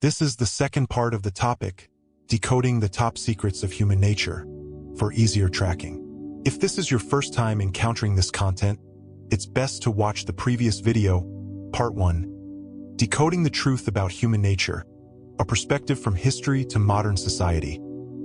This is the second part of the topic, decoding the top secrets of human nature, for easier tracking. If this is your first time encountering this content, it's best to watch the previous video, Part 1, Decoding the Truth About Human Nature, a perspective from history to modern society,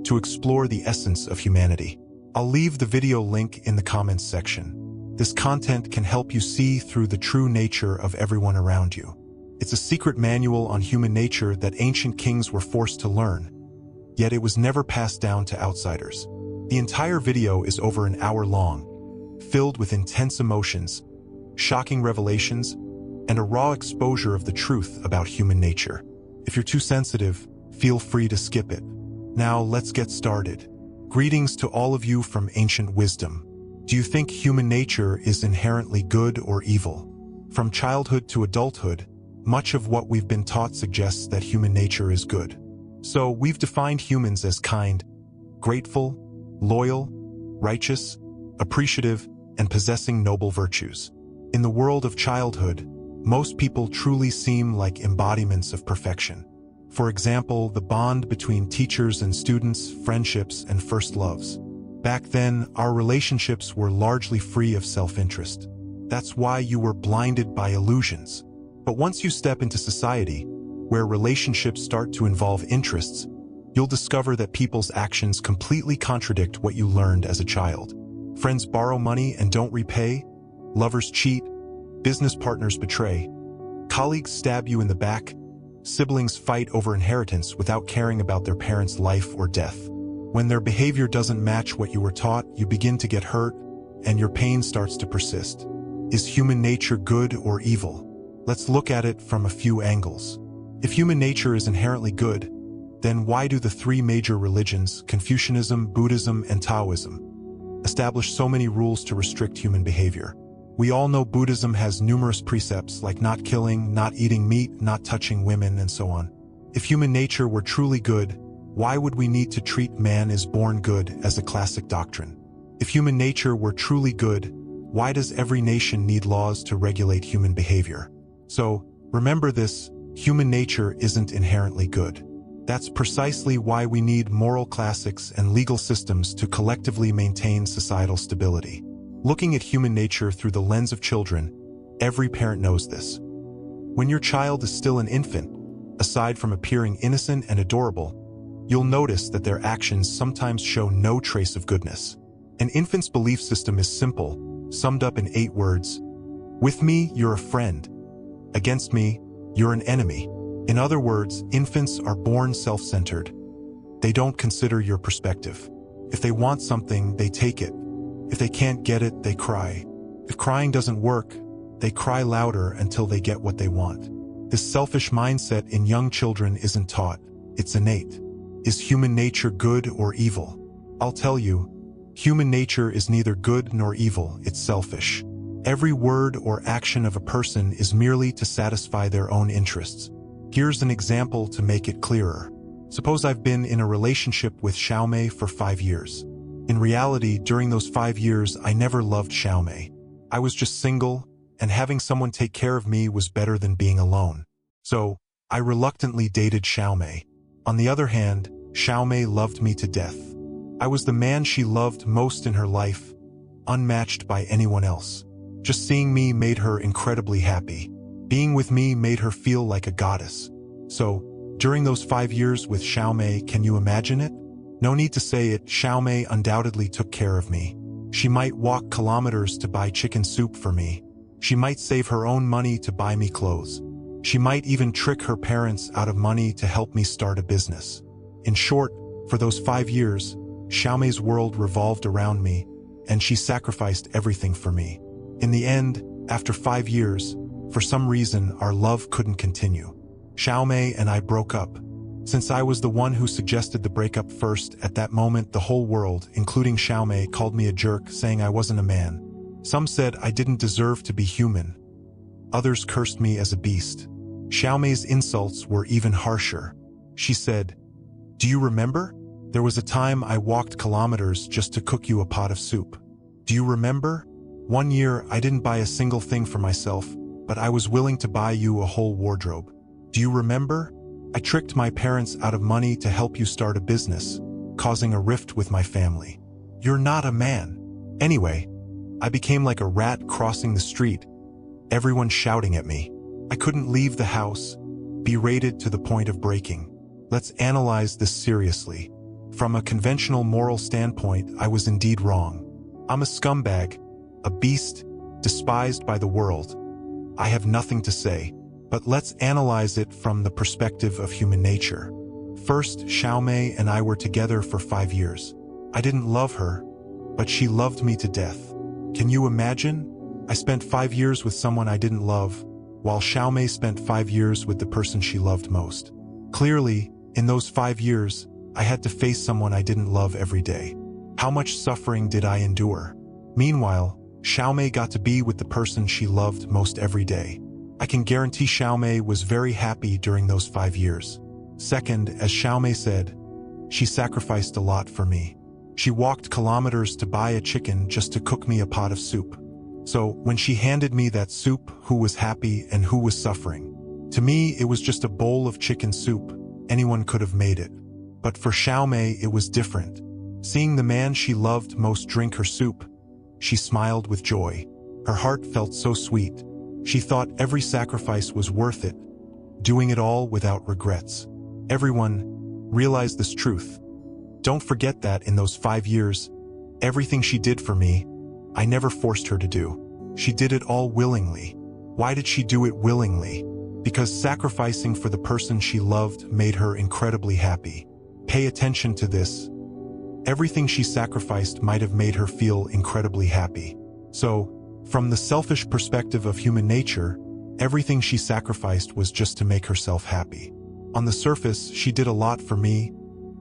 to explore the essence of humanity. I'll leave the video link in the comments section. This content can help you see through the true nature of everyone around you. It's a secret manual on human nature that ancient kings were forced to learn, yet it was never passed down to outsiders. The entire video is over an hour long, filled with intense emotions, shocking revelations, and a raw exposure of the truth about human nature. If you're too sensitive, feel free to skip it. Now let's get started. Greetings to all of you from ancient wisdom. Do you think human nature is inherently good or evil? From childhood to adulthood, much of what we've been taught suggests that human nature is good. So we've defined humans as kind, grateful, loyal, righteous, appreciative, and possessing noble virtues. In the world of childhood, most people truly seem like embodiments of perfection. For example, the bond between teachers and students, friendships, and first loves. Back then, our relationships were largely free of self-interest. That's why you were blinded by illusions. But once you step into society, where relationships start to involve interests, you'll discover that people's actions completely contradict what you learned as a child. Friends borrow money and don't repay, lovers cheat, business partners betray, colleagues stab you in the back, siblings fight over inheritance without caring about their parents' life or death. When their behavior doesn't match what you were taught, you begin to get hurt, and your pain starts to persist. Is human nature good or evil? Let's look at it from a few angles. If human nature is inherently good, then why do the three major religions, Confucianism, Buddhism, and Taoism, establish so many rules to restrict human behavior? We all know Buddhism has numerous precepts like not killing, not eating meat, not touching women, and so on. If human nature were truly good, why would we need to treat man as born good as a classic doctrine? If human nature were truly good, why does every nation need laws to regulate human behavior? So, remember this, human nature isn't inherently good. That's precisely why we need moral classics and legal systems to collectively maintain societal stability. Looking at human nature through the lens of children, every parent knows this. When your child is still an infant, aside from appearing innocent and adorable, you'll notice that their actions sometimes show no trace of goodness. An infant's belief system is simple, summed up in 8 words. With me, you're a friend. Against me, you're an enemy. In other words, infants are born self-centered. They don't consider your perspective. If they want something, they take it. If they can't get it, they cry. If crying doesn't work, they cry louder until they get what they want. This selfish mindset in young children isn't taught, it's innate. Is human nature good or evil? I'll tell you, human nature is neither good nor evil, it's selfish. Every word or action of a person is merely to satisfy their own interests. Here's an example to make it clearer. Suppose I've been in a relationship with Xiaomei for 5 years. In reality, during those 5 years, I never loved Xiaomei. I was just single, and having someone take care of me was better than being alone. So, I reluctantly dated Xiaomei. On the other hand, Xiaomei loved me to death. I was the man she loved most in her life, unmatched by anyone else. Just seeing me made her incredibly happy. Being with me made her feel like a goddess. So, during those 5 years with Xiaomei, can you imagine it? No need to say it, Xiaomei undoubtedly took care of me. She might walk kilometers to buy chicken soup for me. She might save her own money to buy me clothes. She might even trick her parents out of money to help me start a business. In short, for those 5 years, Xiaomei's world revolved around me, and she sacrificed everything for me. In the end, after 5 years, for some reason, our love couldn't continue. Xiaomei and I broke up. Since I was the one who suggested the breakup first, at that moment the whole world, including Xiaomei, called me a jerk, saying I wasn't a man. Some said I didn't deserve to be human. Others cursed me as a beast. Xiaomei's insults were even harsher. She said, "Do you remember? There was a time I walked kilometers just to cook you a pot of soup. Do you remember? One year I didn't buy a single thing for myself, but I was willing to buy you a whole wardrobe. Do you remember? I tricked my parents out of money to help you start a business, causing a rift with my family. You're not a man. Anyway, I became like a rat crossing the street, everyone shouting at me. I couldn't leave the house, berated to the point of breaking. Let's analyze this seriously. From a conventional moral standpoint, I was indeed wrong. I'm a scumbag, a beast, despised by the world. I have nothing to say, but let's analyze it from the perspective of human nature. First, Xiaomei and I were together for 5 years. I didn't love her, but she loved me to death. Can you imagine? I spent 5 years with someone I didn't love, while Xiaomei spent 5 years with the person she loved most. Clearly, in those 5 years, I had to face someone I didn't love every day. How much suffering did I endure? Meanwhile, Xiaomei got to be with the person she loved most every day. I can guarantee Xiaomei was very happy during those 5 years. Second, as Xiaomei said, she sacrificed a lot for me. She walked kilometers to buy a chicken just to cook me a pot of soup. So, when she handed me that soup, who was happy and who was suffering? To me, it was just a bowl of chicken soup. Anyone could have made it. But for Xiaomei, it was different. Seeing the man she loved most drink her soup, she smiled with joy. Her heart felt so sweet. She thought every sacrifice was worth it, doing it all without regrets. Everyone realized this truth. Don't forget that in those 5 years, everything she did for me, I never forced her to do. She did it all willingly. Why did she do it willingly? Because sacrificing for the person she loved made her incredibly happy. Pay attention to this. Everything she sacrificed might have made her feel incredibly happy. So, from the selfish perspective of human nature, everything she sacrificed was just to make herself happy. On the surface, she did a lot for me,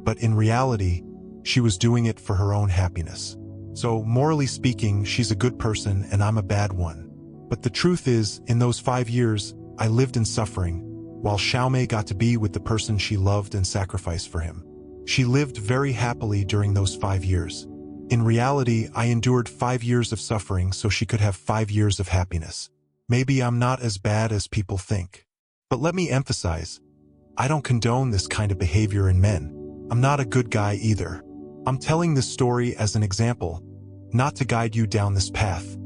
but in reality, she was doing it for her own happiness. So, morally speaking, she's a good person and I'm a bad one. But the truth is, in those 5 years, I lived in suffering, while Xiaomei got to be with the person she loved and sacrificed for him. She lived very happily during those 5 years. In reality, I endured 5 years of suffering so she could have 5 years of happiness. Maybe I'm not as bad as people think. But let me emphasize, I don't condone this kind of behavior in men. I'm not a good guy either. I'm telling this story as an example, not to guide you down this path.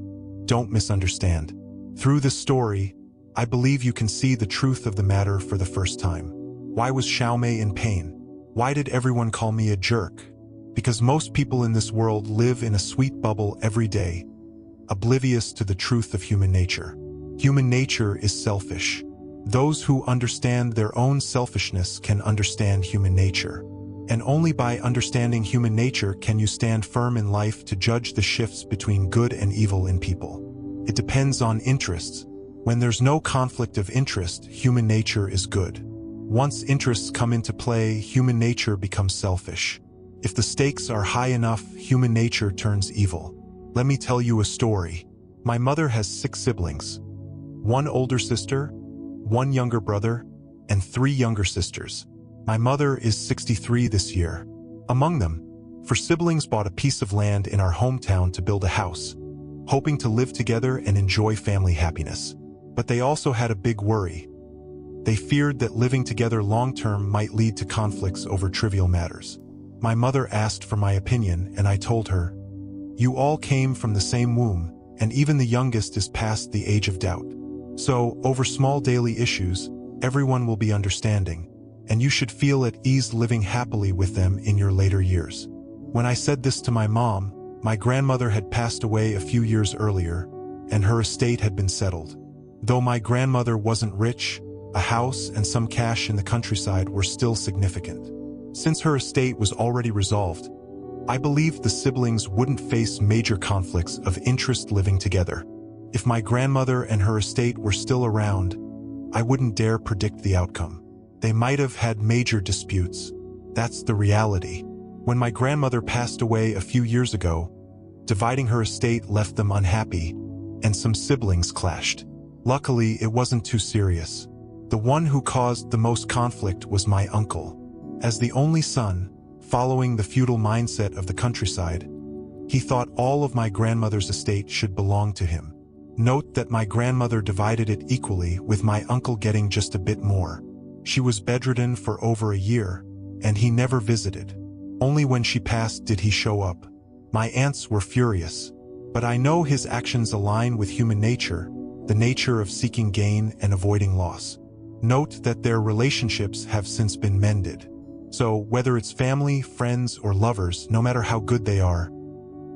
Don't misunderstand. Through this story, I believe you can see the truth of the matter for the first time. Why was Xiaomei in pain? Why did everyone call me a jerk? Because most people in this world live in a sweet bubble every day, oblivious to the truth of human nature. Human nature is selfish. Those who understand their own selfishness can understand human nature. And only by understanding human nature can you stand firm in life to judge the shifts between good and evil in people. It depends on interests. When there's no conflict of interest, human nature is good. Once interests come into play, human nature becomes selfish. If the stakes are high enough, human nature turns evil. Let me tell you a story. My mother has 6 siblings. 1 older sister, 1 younger brother, and 3 younger sisters. My mother is 63 this year. Among them, 4 siblings bought a piece of land in our hometown to build a house, hoping to live together and enjoy family happiness. But they also had a big worry. They feared that living together long-term might lead to conflicts over trivial matters. My mother asked for my opinion, and I told her, "You all came from the same womb, and even the youngest is past the age of doubt. So, over small daily issues, everyone will be understanding, and you should feel at ease living happily with them in your later years." When I said this to my mom, my grandmother had passed away a few years earlier, and her estate had been settled. Though my grandmother wasn't rich, a house and some cash in the countryside were still significant. Since her estate was already resolved, I believed the siblings wouldn't face major conflicts of interest living together. If my grandmother and her estate were still around, I wouldn't dare predict the outcome. They might have had major disputes. That's the reality. When my grandmother passed away a few years ago, dividing her estate left them unhappy, and some siblings clashed. Luckily, it wasn't too serious. The one who caused the most conflict was my uncle. As the only son, following the feudal mindset of the countryside, he thought all of my grandmother's estate should belong to him. Note that my grandmother divided it equally, with my uncle getting just a bit more. She was bedridden for over a year, and he never visited. Only when she passed did he show up. My aunts were furious, but I know his actions align with human nature, the nature of seeking gain and avoiding loss. Note that their relationships have since been mended. So, whether it's family, friends, or lovers, no matter how good they are,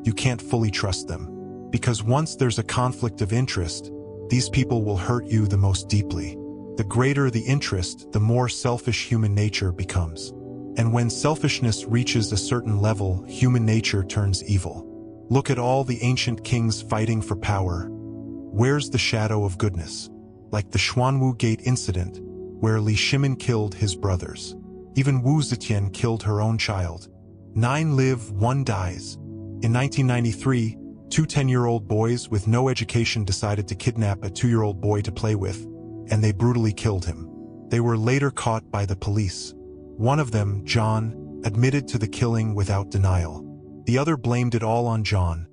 you can't fully trust them. Because once there's a conflict of interest, these people will hurt you the most deeply. The greater the interest, the more selfish human nature becomes. And when selfishness reaches a certain level, human nature turns evil. Look at all the ancient kings fighting for power. Where's the shadow of goodness? Like the Xuanwu Gate incident, where Li Shimin killed his brothers. Even Wu Zetian killed her own child. 9 live, 1 dies. In 1993, 2 10-year-old boys with no education decided to kidnap a 2-year-old boy to play with, and they brutally killed him. They were later caught by the police. One of them, John, admitted to the killing without denial. The other blamed it all on John,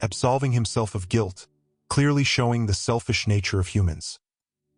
absolving himself of guilt, clearly showing the selfish nature of humans.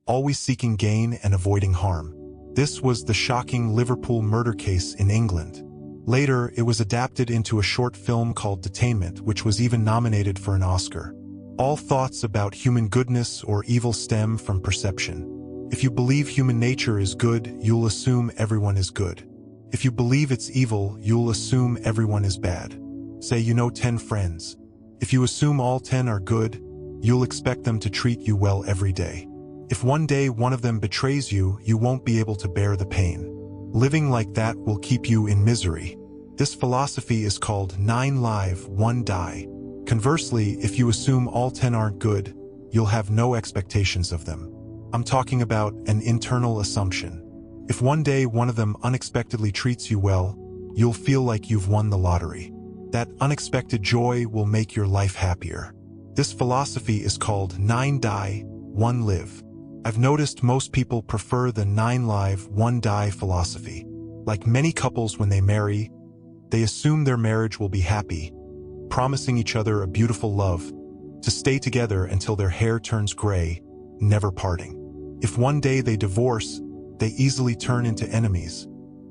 Always seeking gain and avoiding harm. This was the shocking Liverpool murder case in England. Later, it was adapted into a short film called Detainment, which was even nominated for an Oscar. All thoughts about human goodness or evil stem from perception. If you believe human nature is good, you'll assume everyone is good. If you believe it's evil, you'll assume everyone is bad. Say you know 10 friends. If you assume all 10 are good, you'll expect them to treat you well every day. If one day one of them betrays you, you won't be able to bear the pain. Living like that will keep you in misery. This philosophy is called 9 live, 1 die. Conversely, if you assume all 10 aren't good, you'll have no expectations of them. I'm talking about an internal assumption. If one day one of them unexpectedly treats you well, you'll feel like you've won the lottery. That unexpected joy will make your life happier. This philosophy is called 9 die, 1 live. I've noticed most people prefer the 9 live, 1 die philosophy. Like many couples when they marry, they assume their marriage will be happy, promising each other a beautiful love, to stay together until their hair turns gray, never parting. If one day they divorce, they easily turn into enemies,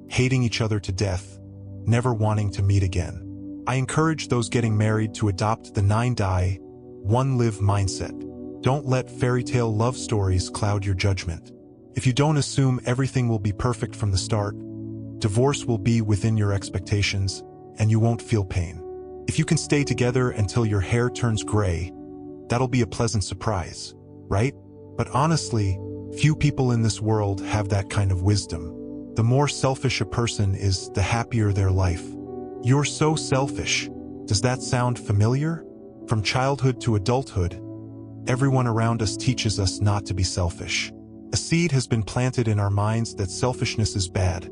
hating each other to death, never wanting to meet again. I encourage those getting married to adopt the 9 die, 1 live mindset. Don't let fairy tale love stories cloud your judgment. If you don't assume everything will be perfect from the start, divorce will be within your expectations, and you won't feel pain. If you can stay together until your hair turns gray, that'll be a pleasant surprise, right? But honestly, few people in this world have that kind of wisdom. The more selfish a person is, the happier their life. You're so selfish. Does that sound familiar? From childhood to adulthood, everyone around us teaches us not to be selfish. A seed has been planted in our minds that selfishness is bad,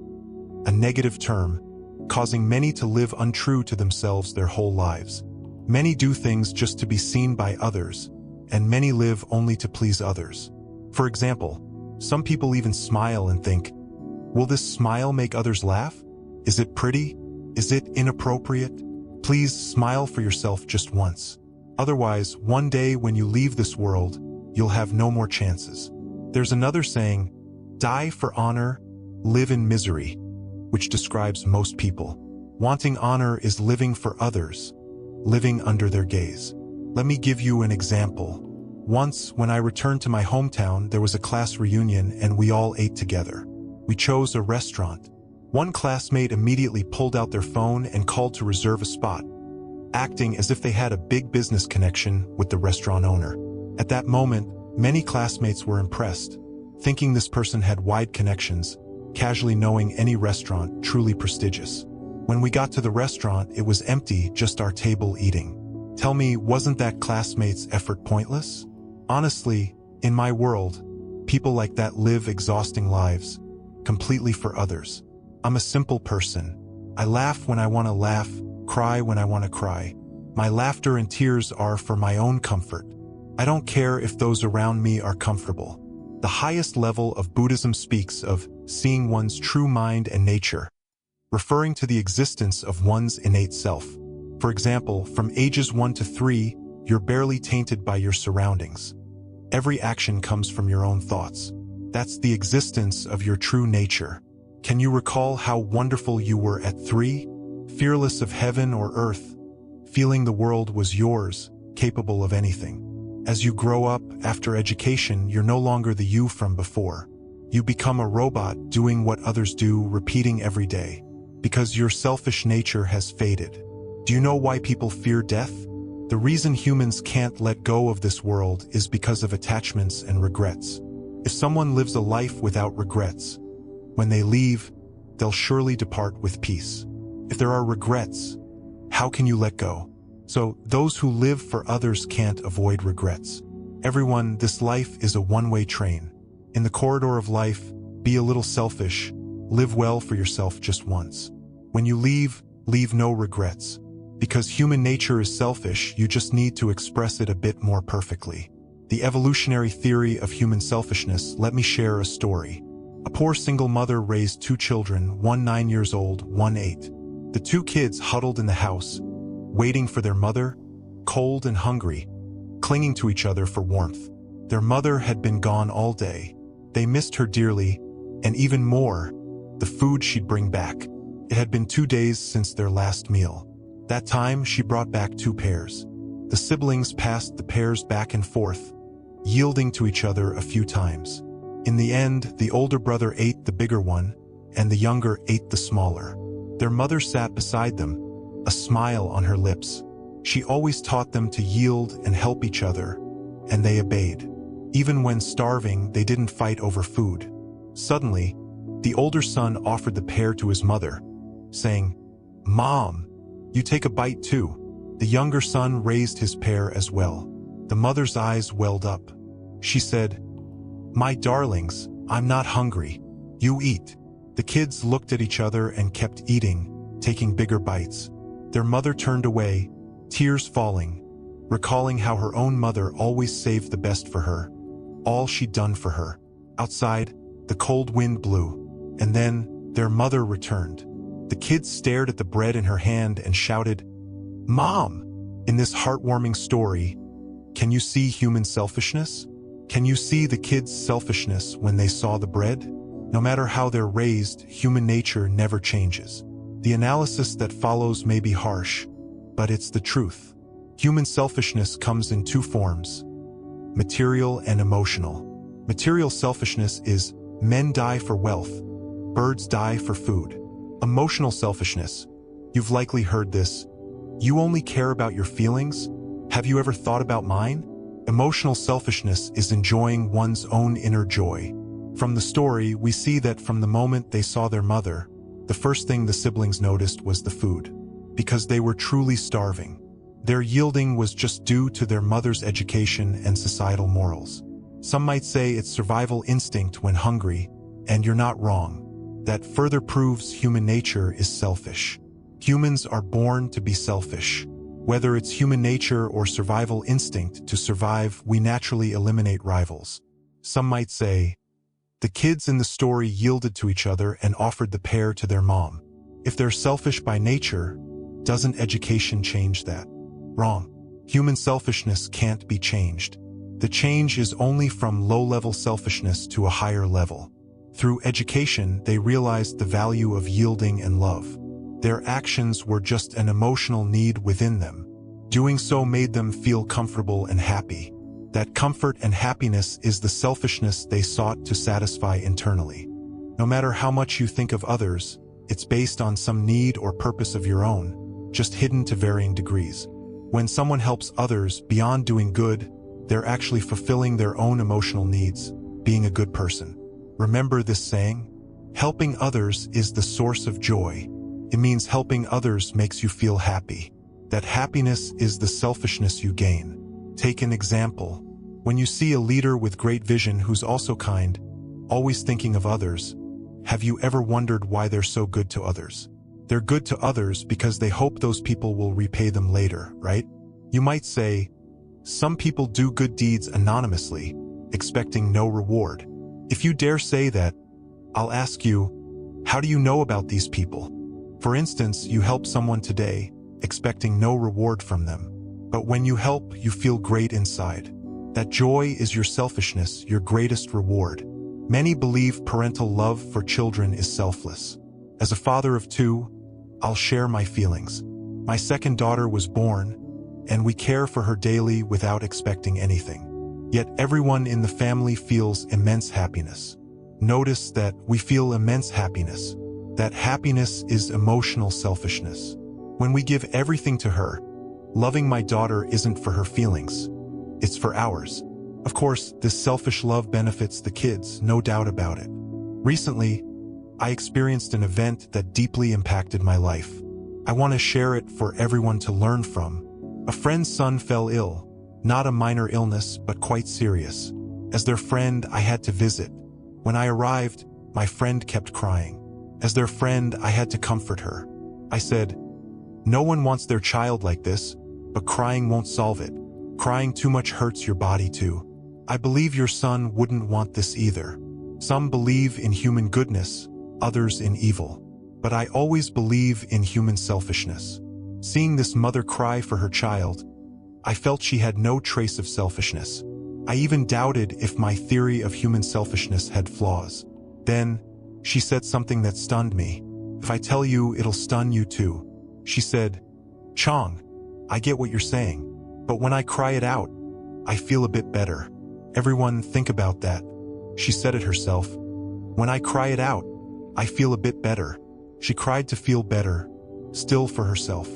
a negative term, causing many to live untrue to themselves their whole lives. Many do things just to be seen by others, and many live only to please others. For example, some people even smile and think, will this smile make others laugh? Is it pretty? Is it inappropriate? Please smile for yourself just once. Otherwise, one day when you leave this world, you'll have no more chances. There's another saying, die for honor, live in misery, which describes most people. Wanting honor is living for others, living under their gaze. Let me give you an example. Once, when I returned to my hometown, there was a class reunion and we all ate together. We chose a restaurant. One classmate immediately pulled out their phone and called to reserve a spot, acting as if they had a big business connection with the restaurant owner. At that moment, many classmates were impressed, thinking this person had wide connections, casually knowing any restaurant truly prestigious. When we got to the restaurant, it was empty, just our table eating. Tell me, wasn't that classmate's effort pointless? Honestly, in my world, people like that live exhausting lives, completely for others. I'm a simple person. I laugh when I want to laugh, cry when I want to cry. My laughter and tears are for my own comfort. I don't care if those around me are comfortable. The highest level of Buddhism speaks of seeing one's true mind and nature, referring to the existence of one's innate self. For example, from ages 1 to 3, you're barely tainted by your surroundings. Every action comes from your own thoughts. That's the existence of your true nature. Can you recall how wonderful you were at 3? Fearless of heaven or earth, feeling the world was yours, capable of anything. As you grow up, after education, you're no longer the you from before. You become a robot doing what others do, repeating every day, because your selfish nature has faded. Do you know why people fear death? The reason humans can't let go of this world is because of attachments and regrets. If someone lives a life without regrets, when they leave, they'll surely depart with peace. If there are regrets, how can you let go? So, those who live for others can't avoid regrets. Everyone, this life is a one-way train. In the corridor of life, be a little selfish, live well for yourself just once. When you leave, leave no regrets. Because human nature is selfish, you just need to express it a bit more perfectly. The evolutionary theory of human selfishness, let me share a story. A poor single mother raised 2 children, one 9 years old, one 8. The 2 kids huddled in the house, waiting for their mother, cold and hungry, clinging to each other for warmth. Their mother had been gone all day. They missed her dearly, and even more, the food she'd bring back. It had been 2 days since their last meal. That time, she brought back 2 pears. The siblings passed the pears back and forth, yielding to each other a few times. In the end, the older brother ate the bigger one, and the younger ate the smaller. Their mother sat beside them, a smile on her lips. She always taught them to yield and help each other, and they obeyed. Even when starving, they didn't fight over food. Suddenly, the older son offered the pear to his mother, saying, "Mom, you take a bite too." The younger son raised his pear as well. The mother's eyes welled up. She said, "My darlings, I'm not hungry. You eat." The kids looked at each other and kept eating, taking bigger bites. Their mother turned away, tears falling, recalling how her own mother always saved the best for her, all she'd done for her. Outside, the cold wind blew, and then their mother returned. The kids stared at the bread in her hand and shouted, "Mom!" In this heartwarming story, can you see human selfishness? Can you see the kids' selfishness when they saw the bread? No matter how they're raised, human nature never changes. The analysis that follows may be harsh, but it's the truth. Human selfishness comes in 2 forms: material and emotional. Material selfishness is, men die for wealth, birds die for food. Emotional selfishness, you've likely heard this, you only care about your feelings? Have you ever thought about mine? Emotional selfishness is enjoying one's own inner joy. From the story, we see that from the moment they saw their mother, the first thing the siblings noticed was the food. Because they were truly starving. Their yielding was just due to their mother's education and societal morals. Some might say it's survival instinct when hungry, and you're not wrong. That further proves human nature is selfish. Humans are born to be selfish. Whether it's human nature or survival instinct, to survive, we naturally eliminate rivals. Some might say, the kids in the story yielded to each other and offered the pear to their mom. If they're selfish by nature, doesn't education change that? Wrong. Human selfishness can't be changed. The change is only from low-level selfishness to a higher level. Through education, they realized the value of yielding and love. Their actions were just an emotional need within them. Doing so made them feel comfortable and happy. That comfort and happiness is the selfishness they sought to satisfy internally. No matter how much you think of others, it's based on some need or purpose of your own, just hidden to varying degrees. When someone helps others beyond doing good, they're actually fulfilling their own emotional needs, being a good person. Remember this saying? Helping others is the source of joy. It means helping others makes you feel happy. That happiness is the selfishness you gain. Take an example. When you see a leader with great vision who's also kind, always thinking of others, have you ever wondered why they're so good to others? They're good to others because they hope those people will repay them later, right? You might say, some people do good deeds anonymously, expecting no reward. If you dare say that, I'll ask you, how do you know about these people? For instance, you help someone today, expecting no reward from them. But when you help, you feel great inside. That joy is your selfishness, your greatest reward. Many believe parental love for children is selfless. As a father of two, I'll share my feelings. My second daughter was born, and we care for her daily without expecting anything. Yet everyone in the family feels immense happiness. Notice that we feel immense happiness. That happiness is emotional selfishness. When we give everything to her, loving my daughter isn't for her feelings. It's for ours. Of course, this selfish love benefits the kids, no doubt about it. Recently, I experienced an event that deeply impacted my life. I want to share it for everyone to learn from. A friend's son fell ill, not a minor illness, but quite serious. As their friend, I had to visit. When I arrived, my friend kept crying. As their friend, I had to comfort her. I said, "No one wants their child like this, but crying won't solve it. Crying too much hurts your body too. I believe your son wouldn't want this either. Some believe in human goodness, others in evil. But I always believe in human selfishness." Seeing this mother cry for her child, I felt she had no trace of selfishness. I even doubted if my theory of human selfishness had flaws. Then, she said something that stunned me. "If I tell you, it'll stun you too." She said, "Chong, I get what you're saying, but when I cry it out, I feel a bit better." Everyone think about that. She said it herself. When I cry it out, I feel a bit better. She cried to feel better, still for herself.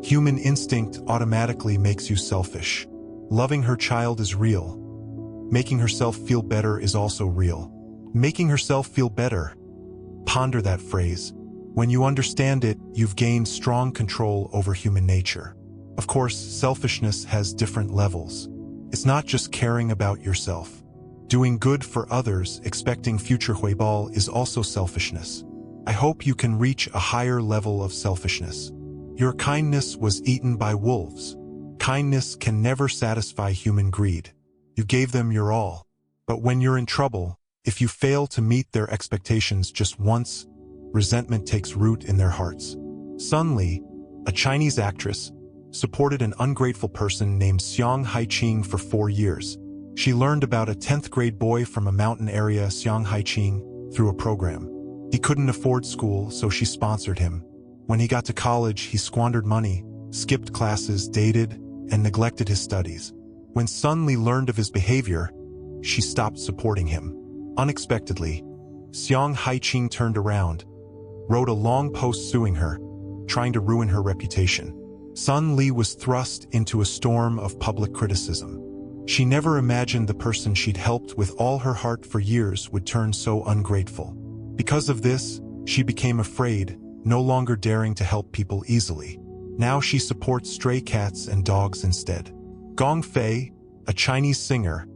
Human instinct automatically makes you selfish. Loving her child is real. Making herself feel better is also real. Making herself feel better. Ponder that phrase. When you understand it, you've gained strong control over human nature. Of course, selfishness has different levels. It's not just caring about yourself. Doing good for others, expecting future huibao is also selfishness. I hope you can reach a higher level of selfishness. Your kindness was eaten by wolves. Kindness can never satisfy human greed. You gave them your all. But when you're in trouble, if you fail to meet their expectations just once, resentment takes root in their hearts. Sun Li, a Chinese actress, supported an ungrateful person named Xiang Haiqing for 4 years. She learned about a 10th grade boy from a mountain area, Xiang Haiqing, through a program. He couldn't afford school, so she sponsored him. When he got to college, he squandered money, skipped classes, dated, and neglected his studies. When Sun Li learned of his behavior, she stopped supporting him. Unexpectedly, Xiang Haiqing turned around, wrote a long post suing her, trying to ruin her reputation. Sun Li was thrust into a storm of public criticism. She never imagined the person she'd helped with all her heart for years would turn so ungrateful. Because of this, she became afraid, no longer daring to help people easily. Now she supports stray cats and dogs instead. Gong Fei, a Chinese singer,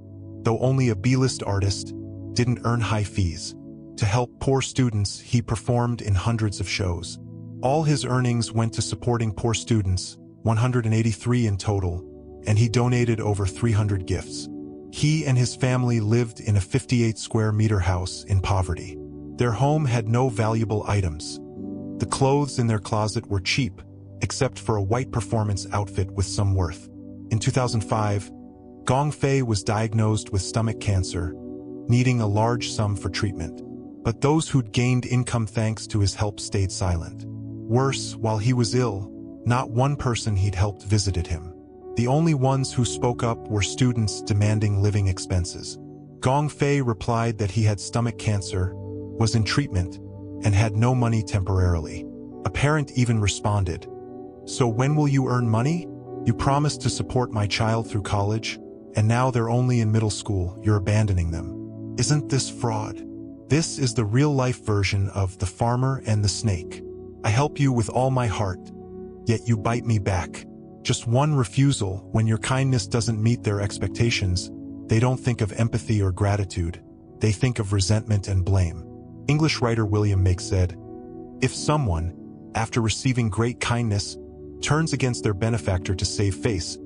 though only a B-list artist, didn't earn high fees. To help poor students, he performed in hundreds of shows. All his earnings went to supporting poor students, 183 in total, and he donated over 300 gifts. He and his family lived in a 58-square-meter house in poverty. Their home had no valuable items. The clothes in their closet were cheap, except for a white performance outfit with some worth. In 2005, Gong Fei was diagnosed with stomach cancer, needing a large sum for treatment. But those who'd gained income thanks to his help stayed silent. Worse, while he was ill, not one person he'd helped visited him. The only ones who spoke up were students demanding living expenses. Gong Fei replied that he had stomach cancer, was in treatment, and had no money temporarily. A parent even responded, "So when will you earn money? You promised to support my child through college, and now they're only in middle school, you're abandoning them. Isn't this fraud?" This is the real-life version of the farmer and the snake. I help you with all my heart, yet you bite me back. Just one refusal, when your kindness doesn't meet their expectations, they don't think of empathy or gratitude, they think of resentment and blame. English writer William Make said, "If someone, after receiving great kindness, turns against their benefactor to save face,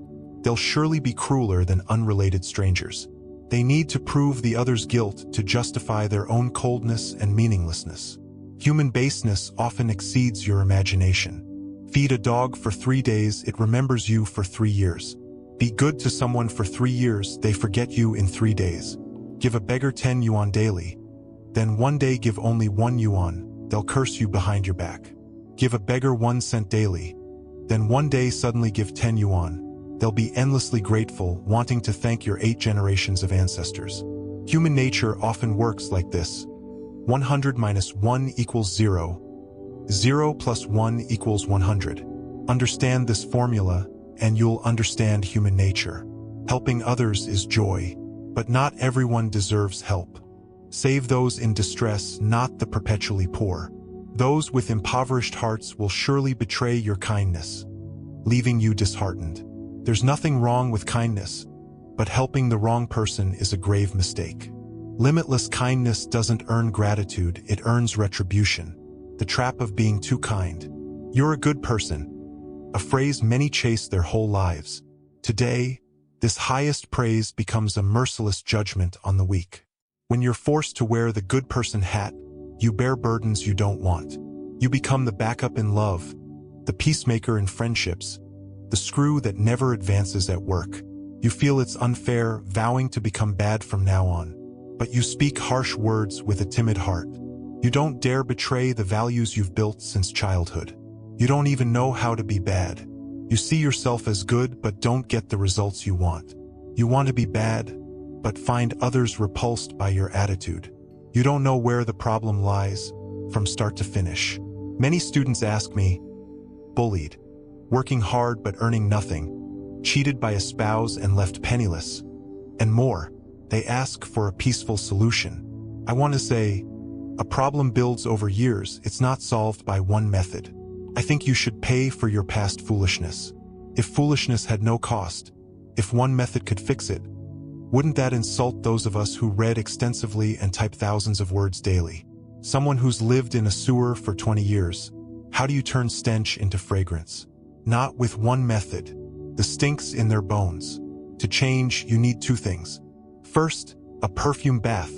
they'll surely be crueler than unrelated strangers. They need to prove the other's guilt to justify their own coldness and meaninglessness. Human baseness often exceeds your imagination. Feed a dog for 3 days, it remembers you for 3 years. Be good to someone for 3 years, they forget you in 3 days. Give a beggar 10 yuan daily, Then one day give only 1 yuan, they'll curse you behind your back. Give a beggar 1 cent daily. Then one day suddenly give 10 yuan. They'll be endlessly grateful, wanting to thank your 8 generations of ancestors. Human nature often works like this. 100 minus 1 equals 0. 0 plus 1 equals 100. Understand this formula, and you'll understand human nature. Helping others is joy, but not everyone deserves help. Save those in distress, not the perpetually poor. Those with impoverished hearts will surely betray your kindness, leaving you disheartened. There's nothing wrong with kindness, but helping the wrong person is a grave mistake. Limitless kindness doesn't earn gratitude, it earns retribution. The trap of being too kind. You're a good person. A phrase many chase their whole lives. Today, this highest praise becomes a merciless judgment on the weak. When you're forced to wear the good person hat, you bear burdens you don't want. You become the backup in love, the peacemaker in friendships, the screw that never advances at work. You feel it's unfair, vowing to become bad from now on. But you speak harsh words with a timid heart. You don't dare betray the values you've built since childhood. You don't even know how to be bad. You see yourself as good but don't get the results you want. You want to be bad, but find others repulsed by your attitude. You don't know where the problem lies, from start to finish. Many students ask me, bullied, working hard but earning nothing, cheated by a spouse and left penniless, and more. They ask for a peaceful solution. I want to say, a problem builds over years, it's not solved by one method. I think you should pay for your past foolishness. If foolishness had no cost, if one method could fix it, wouldn't that insult those of us who read extensively and type thousands of words daily? Someone who's lived in a sewer for 20 years, how do you turn stench into fragrance? Not with one method. The stink's in their bones. To change, you need 2 things. First, a perfume bath,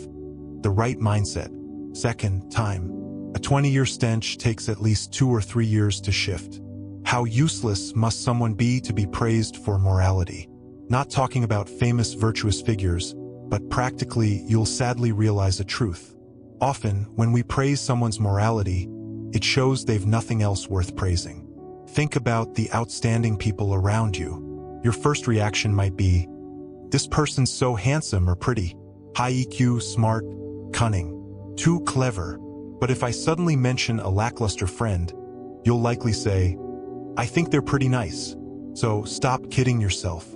the right mindset. Second, time. A 20-year stench takes at least 2 or 3 years to shift. How useless must someone be to be praised for morality? Not talking about famous virtuous figures, but practically you'll sadly realize a truth. Often, when we praise someone's morality, it shows they've nothing else worth praising. Think about the outstanding people around you. Your first reaction might be, this person's so handsome or pretty, high EQ, smart, cunning, too clever. But if I suddenly mention a lackluster friend, you'll likely say, I think they're pretty nice. So stop kidding yourself.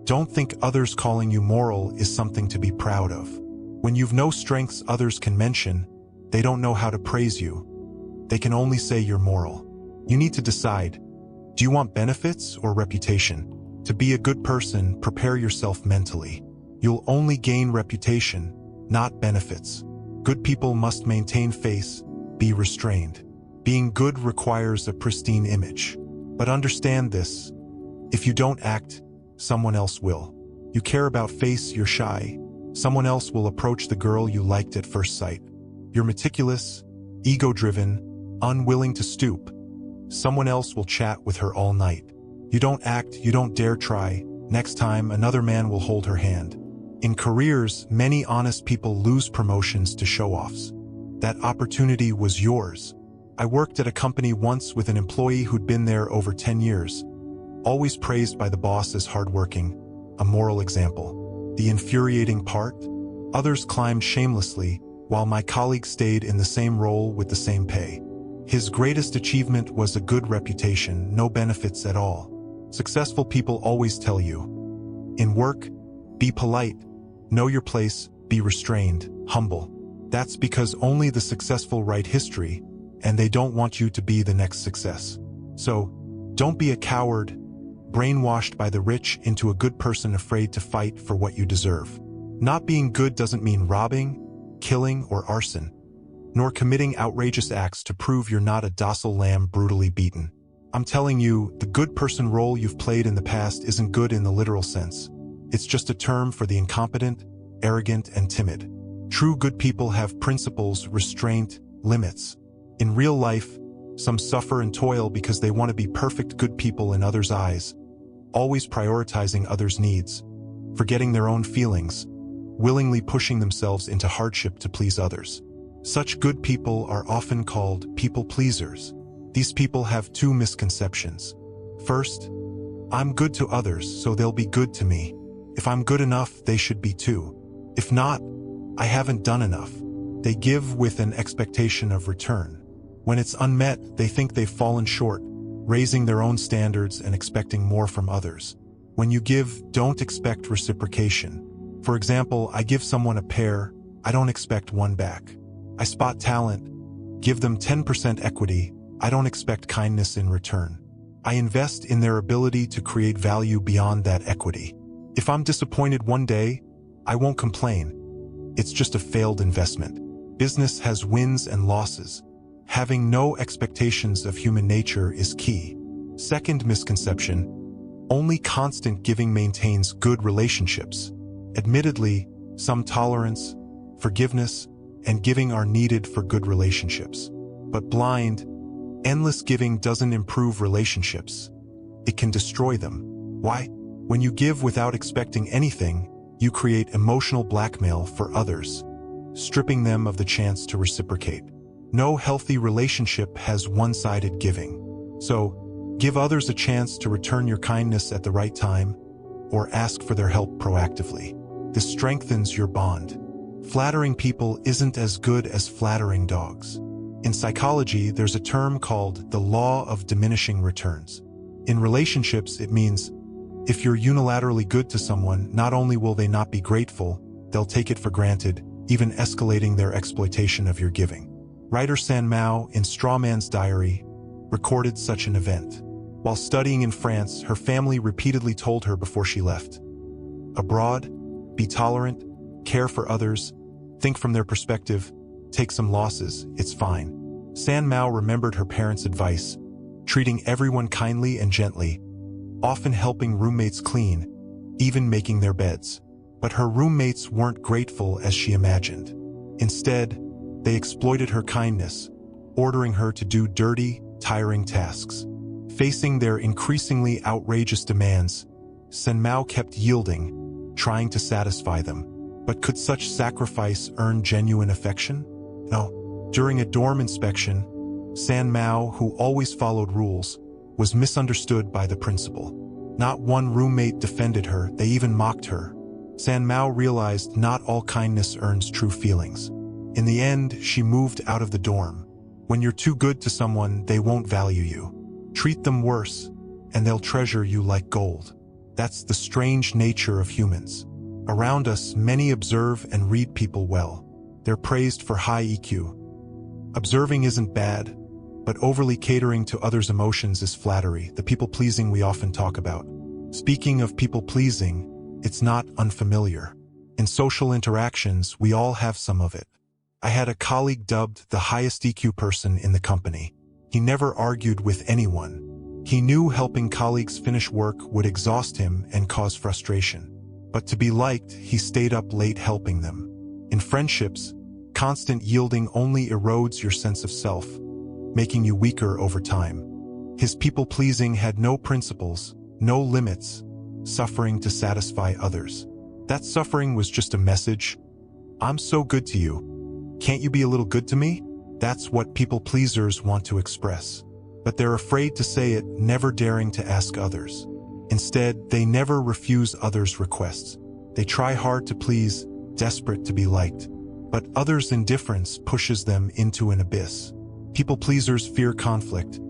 Don't think others calling you moral is something to be proud of. When you've no strengths others can mention, they don't know how to praise you. They can only say you're moral. You need to decide, do you want benefits or reputation? To be a good person, prepare yourself mentally. You'll only gain reputation, not benefits. Good people must maintain face, be restrained. Being good requires a pristine image. But understand this, if you don't act, someone else will. You care about face, you're shy. Someone else will approach the girl you liked at first sight. You're meticulous, ego-driven, unwilling to stoop. Someone else will chat with her all night. You don't act, you don't dare try. Next time, another man will hold her hand. In careers, many honest people lose promotions to show-offs. That opportunity was yours. I worked at a company once with an employee who'd been there over 10 years. Always praised by the boss as hardworking, a moral example. The infuriating part? Others climbed shamelessly, while my colleague stayed in the same role with the same pay. His greatest achievement was a good reputation, no benefits at all. Successful people always tell you, in work, be polite, know your place, be restrained, humble. That's because only the successful write history, and they don't want you to be the next success. So, don't be a coward, brainwashed by the rich into a good person afraid to fight for what you deserve. Not being good doesn't mean robbing, killing, or arson, nor committing outrageous acts to prove you're not a docile lamb brutally beaten. I'm telling you, the good person role you've played in the past isn't good in the literal sense. It's just a term for the incompetent, arrogant, and timid. True good people have principles, restraint, limits. In real life, some suffer and toil because they want to be perfect good people in others' eyes, always prioritizing others' needs, forgetting their own feelings, willingly pushing themselves into hardship to please others. Such good people are often called people pleasers. These people have two misconceptions. First, I'm good to others, so they'll be good to me. If I'm good enough, they should be too. If not, I haven't done enough. They give with an expectation of return. When it's unmet, they think they've fallen short, raising their own standards and expecting more from others. When you give, don't expect reciprocation. For example, I give someone a pear, I don't expect one back. I spot talent, give them 10% equity, I don't expect kindness in return. I invest in their ability to create value beyond that equity. If I'm disappointed one day, I won't complain. It's just a failed investment. Business has wins and losses. Having no expectations of human nature is key. Second misconception, only constant giving maintains good relationships. Admittedly, some tolerance, forgiveness, and giving are needed for good relationships. But blind, endless giving doesn't improve relationships. It can destroy them. Why? When you give without expecting anything, you create emotional blackmail for others, stripping them of the chance to reciprocate. No healthy relationship has one-sided giving. So, give others a chance to return your kindness at the right time, or ask for their help proactively. This strengthens your bond. Flattering people isn't as good as flattering dogs. In psychology, there's a term called the law of diminishing returns. In relationships, it means if you're unilaterally good to someone, not only will they not be grateful, they'll take it for granted, even escalating their exploitation of your giving. Writer San Mao, in Straw Man's Diary, recorded such an event. While studying in France, her family repeatedly told her before she left, "Abroad, be tolerant, care for others, think from their perspective, take some losses, it's fine." San Mao remembered her parents' advice, treating everyone kindly and gently, often helping roommates clean, even making their beds. But her roommates weren't grateful as she imagined. Instead, they exploited her kindness, ordering her to do dirty, tiring tasks. Facing their increasingly outrageous demands, San Mao kept yielding, trying to satisfy them. But could such sacrifice earn genuine affection? No. During a dorm inspection, San Mao, who always followed rules, was misunderstood by the principal. Not one roommate defended her, they even mocked her. San Mao realized not all kindness earns true feelings. In the end, she moved out of the dorm. When you're too good to someone, they won't value you. Treat them worse, and they'll treasure you like gold. That's the strange nature of humans. Around us, many observe and read people well. They're praised for high EQ. Observing isn't bad, but overly catering to others' emotions is flattery, the people-pleasing we often talk about. Speaking of people-pleasing, it's not unfamiliar. In social interactions, we all have some of it. I had a colleague dubbed the highest EQ person in the company. He never argued with anyone. He knew helping colleagues finish work would exhaust him and cause frustration. But to be liked, he stayed up late helping them. In friendships, constant yielding only erodes your sense of self, making you weaker over time. His people-pleasing had no principles, no limits, suffering to satisfy others. That suffering was just a message. I'm so good to you. Can't you be a little good to me? That's what people-pleasers want to express. But they're afraid to say it, never daring to ask others. Instead, they never refuse others' requests. They try hard to please, desperate to be liked. But others' indifference pushes them into an abyss. People-pleasers fear conflict,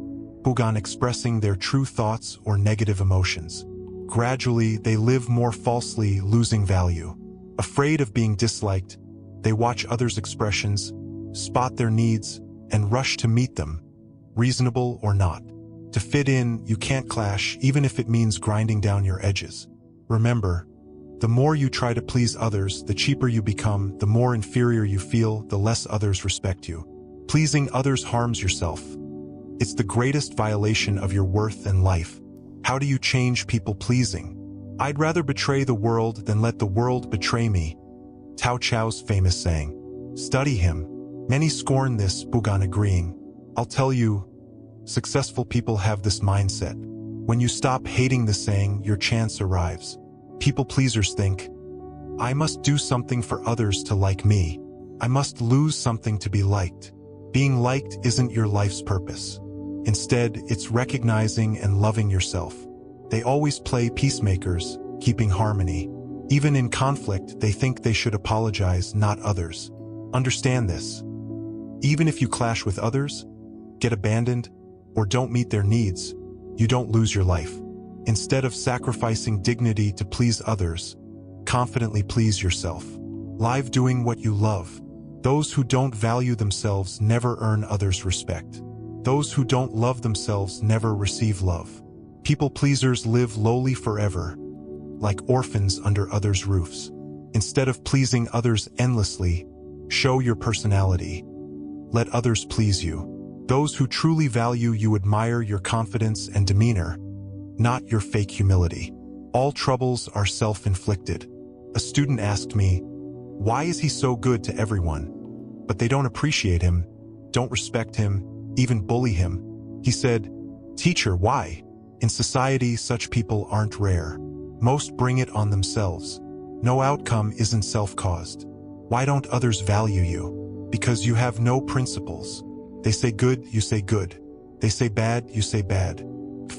bugan expressing their true thoughts or negative emotions. Gradually, they live more falsely, losing value. Afraid of being disliked, they watch others' expressions, spot their needs, and rush to meet them, reasonable or not. To fit in, you can't clash, even if it means grinding down your edges. Remember, the more you try to please others, the cheaper you become, the more inferior you feel, the less others respect you. Pleasing others harms yourself. It's the greatest violation of your worth and life. How do you change people-pleasing? I'd rather betray the world than let the world betray me. Tao Chow's famous saying. Study him. Many scorn this, bugan agreeing. I'll tell you, successful people have this mindset. When you stop hating the saying, your chance arrives. People-pleasers think, I must do something for others to like me. I must lose something to be liked. Being liked isn't your life's purpose. Instead, it's recognizing and loving yourself. They always play peacemakers, keeping harmony. Even in conflict, they think they should apologize, not others. Understand this. Even if you clash with others, get abandoned, or don't meet their needs, you don't lose your life. Instead of sacrificing dignity to please others, confidently please yourself. Live doing what you love. Those who don't value themselves never earn others' respect. Those who don't love themselves never receive love. People pleasers live lowly forever, like orphans under others' roofs. Instead of pleasing others endlessly, show your personality. Let others please you. Those who truly value you admire your confidence and demeanor, not your fake humility. All troubles are self-inflicted. A student asked me, why is he so good to everyone? But they don't appreciate him, don't respect him, even bully him. He said, teacher, why? In society, such people aren't rare. Most bring it on themselves. No outcome isn't self-caused. Why don't others value you? Because you have no principles. They say good, you say good. They say bad, you say bad.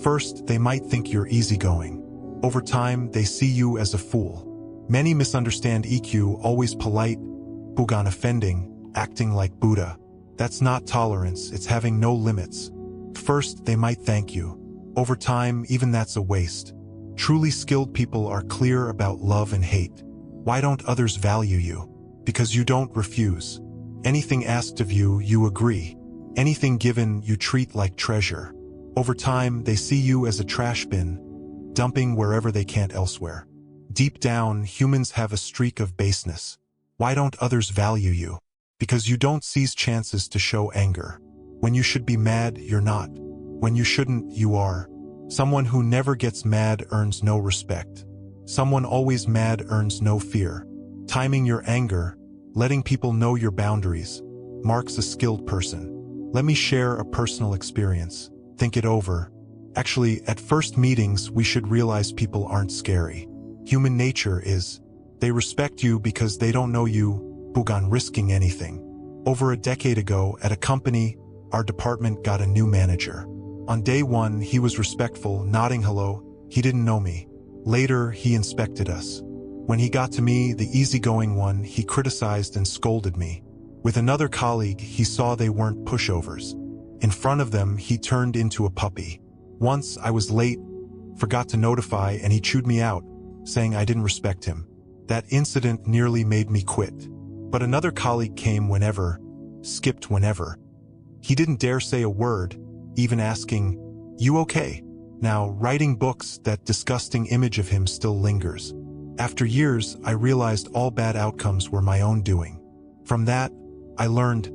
First, they might think you're easygoing. Over time, they see you as a fool. Many misunderstand EQ, always polite, Bugan offending, acting like Buddha. That's not tolerance, it's having no limits. First, they might thank you. Over time, even that's a waste. Truly skilled people are clear about love and hate. Why don't others value you? Because you don't refuse. Anything asked of you, you agree. Anything given, you treat like treasure. Over time, they see you as a trash bin, dumping wherever they can't elsewhere. Deep down, humans have a streak of baseness. Why don't others value you? Because you don't seize chances to show anger. When you should be mad, you're not. When you shouldn't, you are. Someone who never gets mad earns no respect. Someone always mad earns no fear. Timing your anger, letting people know your boundaries, marks a skilled person. Let me share a personal experience. Think it over. Actually, at first meetings, we should realize people aren't scary. Human nature is. They respect you because they don't know you, Bugan, risking anything. Over a decade ago, at a company, our department got a new manager. On day one, he was respectful, nodding hello. He didn't know me. Later, he inspected us. When he got to me, the easygoing one, he criticized and scolded me. With another colleague, he saw they weren't pushovers. In front of them, he turned into a puppy. Once, I was late, forgot to notify, and he chewed me out, saying I didn't respect him. That incident nearly made me quit. But another colleague came whenever, skipped whenever. He didn't dare say a word, even asking, "You okay?" Now, writing books, that disgusting image of him still lingers. After years, I realized all bad outcomes were my own doing. From that, I learned,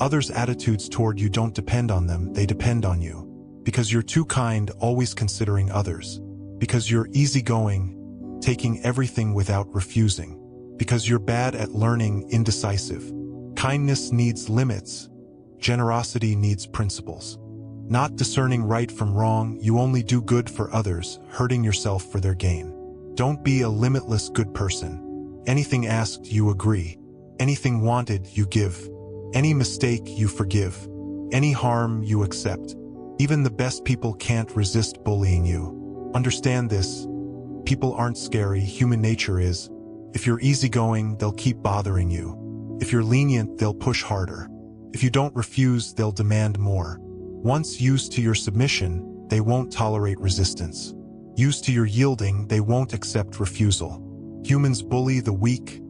others' attitudes toward you don't depend on them, they depend on you. Because you're too kind, always considering others. Because you're easygoing, taking everything without refusing. Because you're bad at learning, indecisive. Kindness needs limits. Generosity needs principles. Not discerning right from wrong, you only do good for others, hurting yourself for their gain. Don't be a limitless good person. Anything asked, you agree. Anything wanted, you give. Any mistake, you forgive. Any harm, you accept. Even the best people can't resist bullying you. Understand this. People aren't scary, human nature is. If you're easygoing, they'll keep bothering you. If you're lenient, they'll push harder. If you don't refuse, they'll demand more. Once used to your submission, they won't tolerate resistance. Used to your yielding, they won't accept refusal. Humans bully the weak,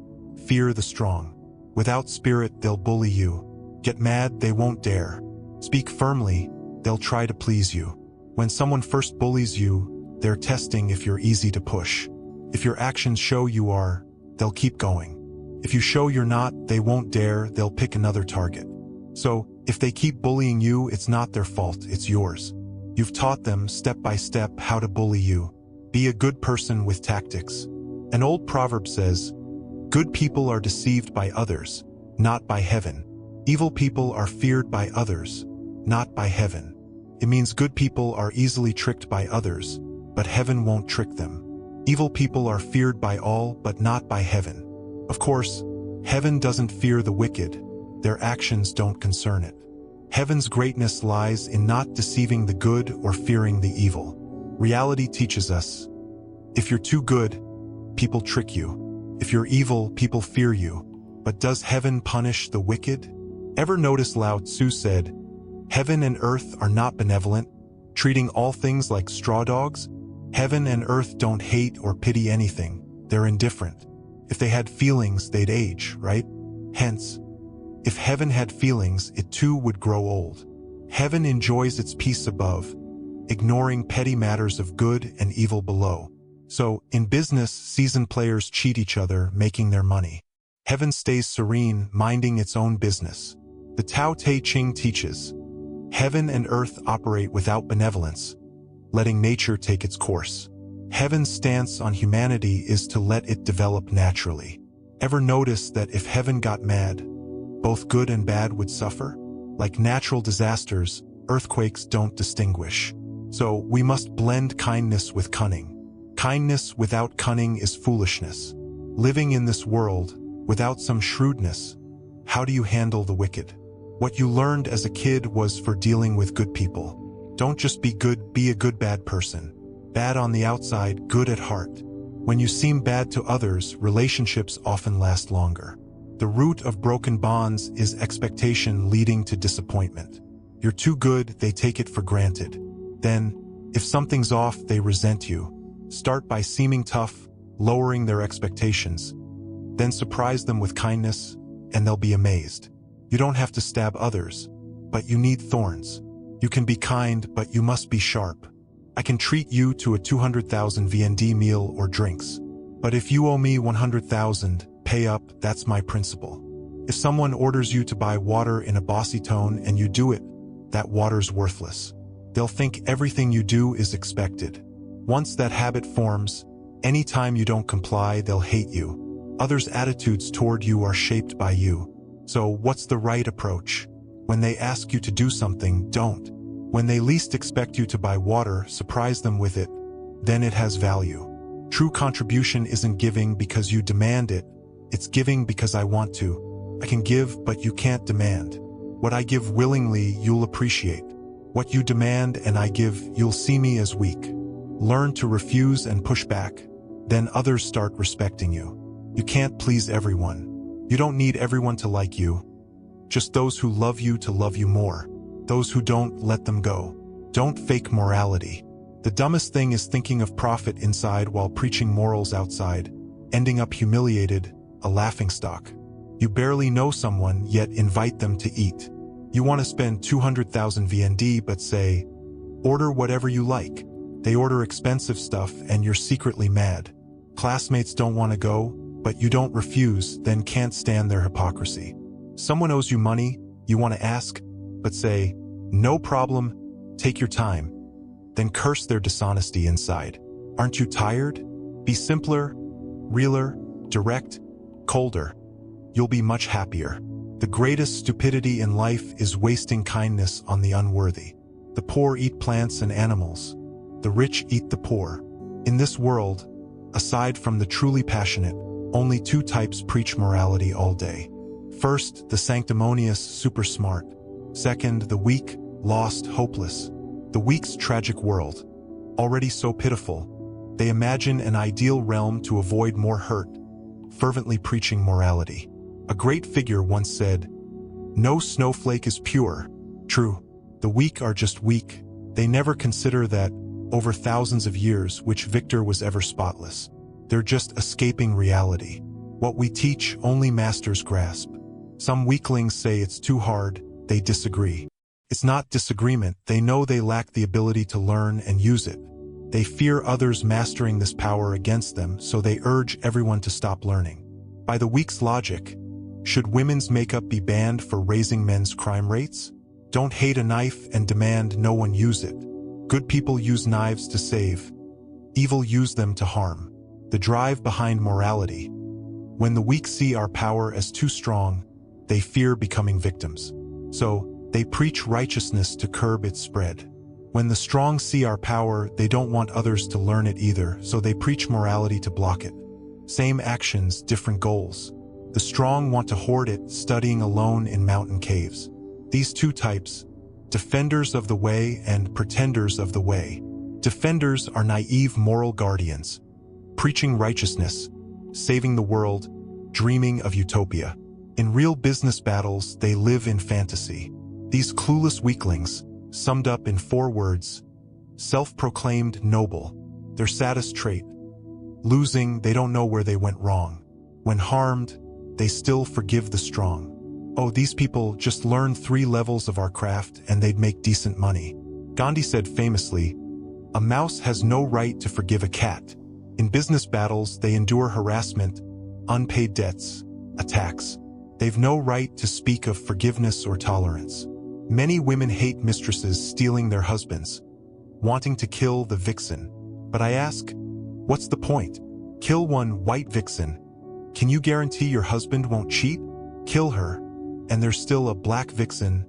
fear the strong. Without spirit, they'll bully you. Get mad, they won't dare. Speak firmly, they'll try to please you. When someone first bullies you, they're testing if you're easy to push. If your actions show you are, they'll keep going. If you show you're not, they won't dare, they'll pick another target. So, if they keep bullying you, it's not their fault, it's yours. You've taught them, step by step, how to bully you. Be a good person with tactics. An old proverb says, good people are deceived by others, not by heaven. Evil people are feared by others, not by heaven. It means good people are easily tricked by others, but heaven won't trick them. Evil people are feared by all, but not by heaven. Of course, Heaven doesn't fear the wicked. Their actions don't concern it. Heaven's greatness lies in not deceiving the good or fearing the evil. Reality teaches us, if you're too good, people trick you. If you're evil, people fear you. But does heaven punish the wicked? Ever notice Lao Tzu said, "Heaven and earth are not benevolent, treating all things like straw dogs"? Heaven and earth don't hate or pity anything. They're indifferent. If they had feelings, they'd age, right? Hence, if heaven had feelings, it too would grow old. Heaven enjoys its peace above, ignoring petty matters of good and evil below. So, in business, seasoned players cheat each other, making their money. Heaven stays serene, minding its own business. The Tao Te Ching teaches, heaven and earth operate without benevolence, letting nature take its course. Heaven's stance on humanity is to let it develop naturally. Ever notice that if heaven got mad, both good and bad would suffer? Like natural disasters, earthquakes don't distinguish. So we must blend kindness with cunning. Kindness without cunning is foolishness. Living in this world, without some shrewdness, how do you handle the wicked? What you learned as a kid was for dealing with good people. Don't just be good, be a good bad person. Bad on the outside, good at heart. When you seem bad to others, relationships often last longer. The root of broken bonds is expectation leading to disappointment. You're too good, they take it for granted. Then, if something's off, they resent you. Start by seeming tough, lowering their expectations. Then surprise them with kindness, and they'll be amazed. You don't have to stab others, but you need thorns. You can be kind, but you must be sharp. I can treat you to a 200,000 VND meal or drinks. But if you owe me 100,000, pay up, that's my principle. If someone orders you to buy water in a bossy tone and you do it, that water's worthless. They'll think everything you do is expected. Once that habit forms, anytime you don't comply, they'll hate you. Others' attitudes toward you are shaped by you. So what's the right approach? When they ask you to do something, don't. When they least expect you to buy water, surprise them with it. Then it has value. True contribution isn't giving because you demand it. It's giving because I want to. I can give, but you can't demand. What I give willingly, you'll appreciate. What you demand and I give, you'll see me as weak. Learn to refuse and push back. Then others start respecting you. You can't please everyone. You don't need everyone to like you. Just those who love you to love you more. Those who don't, let them go. Don't fake morality. The dumbest thing is thinking of profit inside while preaching morals outside, ending up humiliated, a laughingstock. You barely know someone, yet invite them to eat. You want to spend 200,000 VND but say, order whatever you like. They order expensive stuff and you're secretly mad. Classmates don't want to go, but you don't refuse, then can't stand their hypocrisy. Someone owes you money, you want to ask, but say, no problem, take your time. Then curse their dishonesty inside. Aren't you tired? Be simpler, realer, direct, colder. You'll be much happier. The greatest stupidity in life is wasting kindness on the unworthy. The poor eat plants and animals. The rich eat the poor. In this world, aside from the truly passionate, only two types preach morality all day. First, the sanctimonious, super smart. Second, the weak, lost, hopeless. The weak's tragic world, already so pitiful, they imagine an ideal realm to avoid more hurt, fervently preaching morality. A great figure once said, "No snowflake is pure." True, the weak are just weak. They never consider that, over thousands of years, which victor was ever spotless. They're just escaping reality. What we teach only masters grasp. Some weaklings say it's too hard, they disagree. It's not disagreement, they know they lack the ability to learn and use it. They fear others mastering this power against them, so they urge everyone to stop learning. By the weak's logic, should women's makeup be banned for raising men's crime rates? Don't hate a knife and demand no one use it. Good people use knives to save. Evil use them to harm. The drive behind morality. When the weak see our power as too strong, they fear becoming victims. So, they preach righteousness to curb its spread. When the strong see our power, they don't want others to learn it either, so they preach morality to block it. Same actions, different goals. The strong want to hoard it, studying alone in mountain caves. These two types, defenders of the way and pretenders of the way. Defenders are naive moral guardians, preaching righteousness, saving the world, dreaming of utopia. In real business battles, they live in fantasy. These clueless weaklings, summed up in 4 words, self-proclaimed noble. Their saddest trait, losing, they don't know where they went wrong. When harmed, they still forgive the strong. Oh, these people just learn 3 levels of our craft and they'd make decent money. Gandhi said famously, "A mouse has no right to forgive a cat." In business battles, they endure harassment, unpaid debts, attacks. They've no right to speak of forgiveness or tolerance. Many women hate mistresses stealing their husbands, wanting to kill the vixen. But I ask, what's the point? Kill one white vixen. Can you guarantee your husband won't cheat? Kill her, and there's still a black vixen,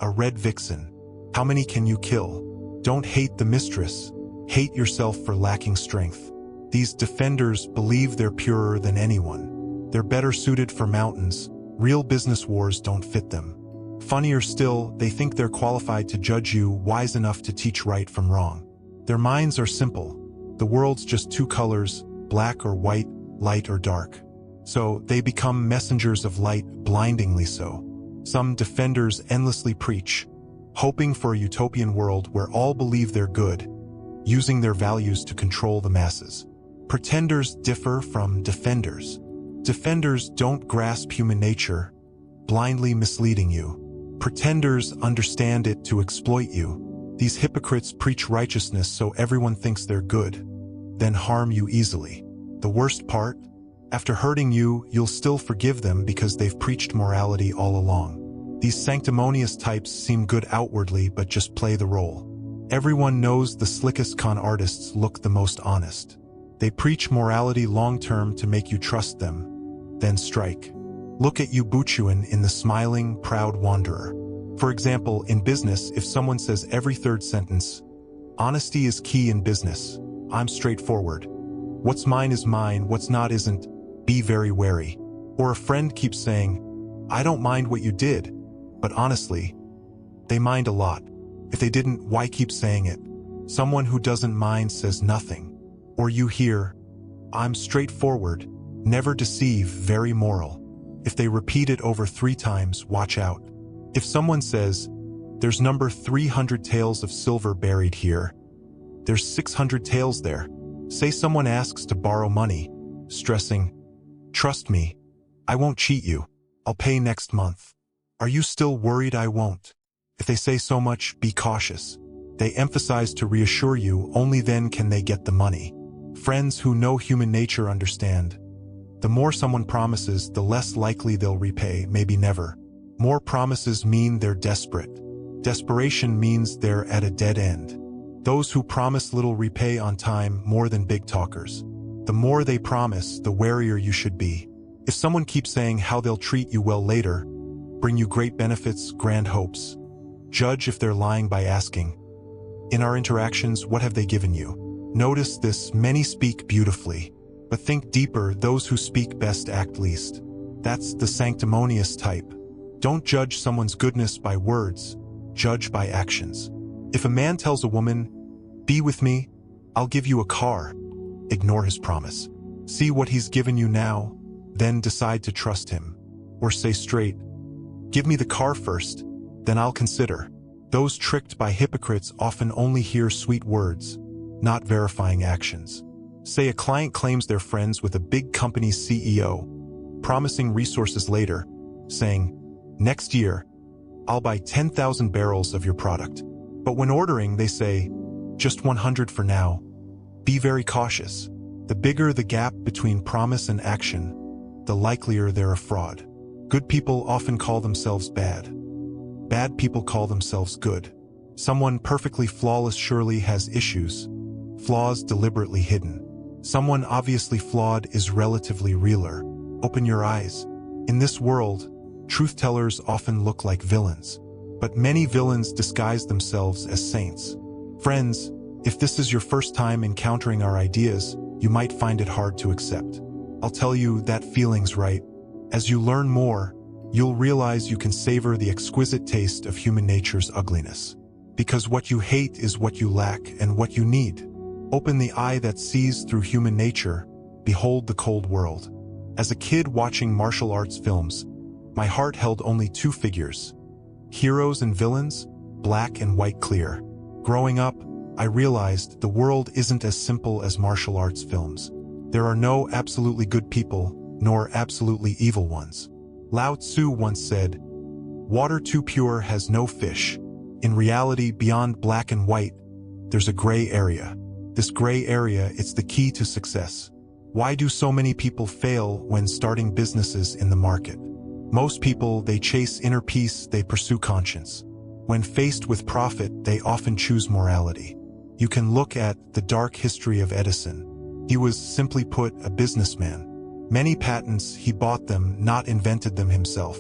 a red vixen. How many can you kill? Don't hate the mistress. Hate yourself for lacking strength. These defenders believe they're purer than anyone. They're better suited for mountains. Real business wars don't fit them. Funnier still, they think they're qualified to judge you, wise enough to teach right from wrong. Their minds are simple. The world's just 2 colors, black or white, light or dark. So they become messengers of light, blindingly so. Some defenders endlessly preach, hoping for a utopian world where all believe they're good, using their values to control the masses. Pretenders differ from defenders. Defenders don't grasp human nature, blindly misleading you. Pretenders understand it to exploit you. These hypocrites preach righteousness so everyone thinks they're good, then harm you easily. The worst part? After hurting you, you'll still forgive them because they've preached morality all along. These sanctimonious types seem good outwardly but just play the role. Everyone knows the slickest con artists look the most honest. They preach morality long-term to make you trust them, then strike. Look at you Buchuan in The Smiling, Proud Wanderer. For example, in business, if someone says every 3rd sentence, "Honesty is key in business. I'm straightforward. What's mine is mine, what's not isn't. Be very wary." Or a friend keeps saying, "I don't mind what you did," but honestly, they mind a lot. If they didn't, why keep saying it? Someone who doesn't mind says nothing. Or you hear, "I'm straightforward, never deceive, very moral." If they repeat it over 3 times, watch out. If someone says, "There's number 300 taels of silver buried here," there's 600 taels there. Say someone asks to borrow money, stressing, "Trust me, I won't cheat you. I'll pay next month." Are you still worried I won't? If they say so much, be cautious. They emphasize to reassure you, only then can they get the money. Friends who know human nature understand. The more someone promises, the less likely they'll repay, maybe never. More promises mean they're desperate. Desperation means they're at a dead end. Those who promise little repay on time more than big talkers. The more they promise, the warier you should be. If someone keeps saying how they'll treat you well later, bring you great benefits, grand hopes, judge if they're lying by asking, in our interactions, what have they given you? Notice this, many speak beautifully. But think deeper, those who speak best act least. That's the sanctimonious type. Don't judge someone's goodness by words, judge by actions. If a man tells a woman, "Be with me, I'll give you a car," ignore his promise. See what he's given you now, then decide to trust him. Or say straight, "Give me the car first, then I'll consider." Those tricked by hypocrites often only hear sweet words, not verifying actions. Say a client claims they're friends with a big company's CEO, promising resources later, saying, "Next year, I'll buy 10,000 barrels of your product." But when ordering, they say, "Just 100 for now." Be very cautious. The bigger the gap between promise and action, the likelier they're a fraud. Good people often call themselves bad. Bad people call themselves good. Someone perfectly flawless surely has issues, flaws deliberately hidden. Someone obviously flawed is relatively realer. Open your eyes. In this world, truth-tellers often look like villains, but many villains disguise themselves as saints. Friends, if this is your first time encountering our ideas, you might find it hard to accept. I'll tell you, that feeling's right. As you learn more, you'll realize you can savor the exquisite taste of human nature's ugliness. Because what you hate is what you lack and what you need. Open the eye that sees through human nature, behold the cold world. As a kid watching martial arts films, my heart held only two figures: heroes and villains, black and white clear. Growing up, I realized the world isn't as simple as martial arts films. There are no absolutely good people, nor absolutely evil ones. Lao Tzu once said, "Water too pure has no fish." In reality, beyond black and white, there's a gray area. This gray area, it's the key to success. Why do so many people fail when starting businesses in the market? Most people, they chase inner peace, they pursue conscience. When faced with profit, they often choose morality. You can look at the dark history of Edison. He was, simply put, a businessman. Many patents, he bought them, not invented them himself.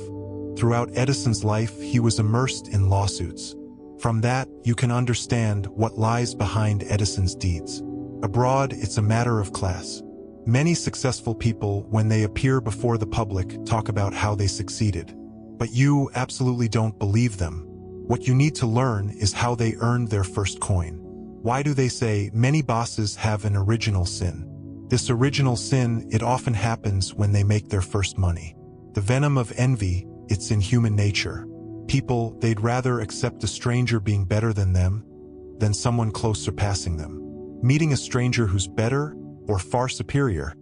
Throughout Edison's life, he was immersed in lawsuits. From that, you can understand what lies behind Edison's deeds. Abroad, it's a matter of class. Many successful people, when they appear before the public, talk about how they succeeded. But you absolutely don't believe them. What you need to learn is how they earned their first coin. Why do they say many bosses have an original sin? This original sin, it often happens when they make their first money. The venom of envy, it's in human nature. People, they'd rather accept a stranger being better than them than someone close surpassing them. Meeting a stranger who's better or far superior,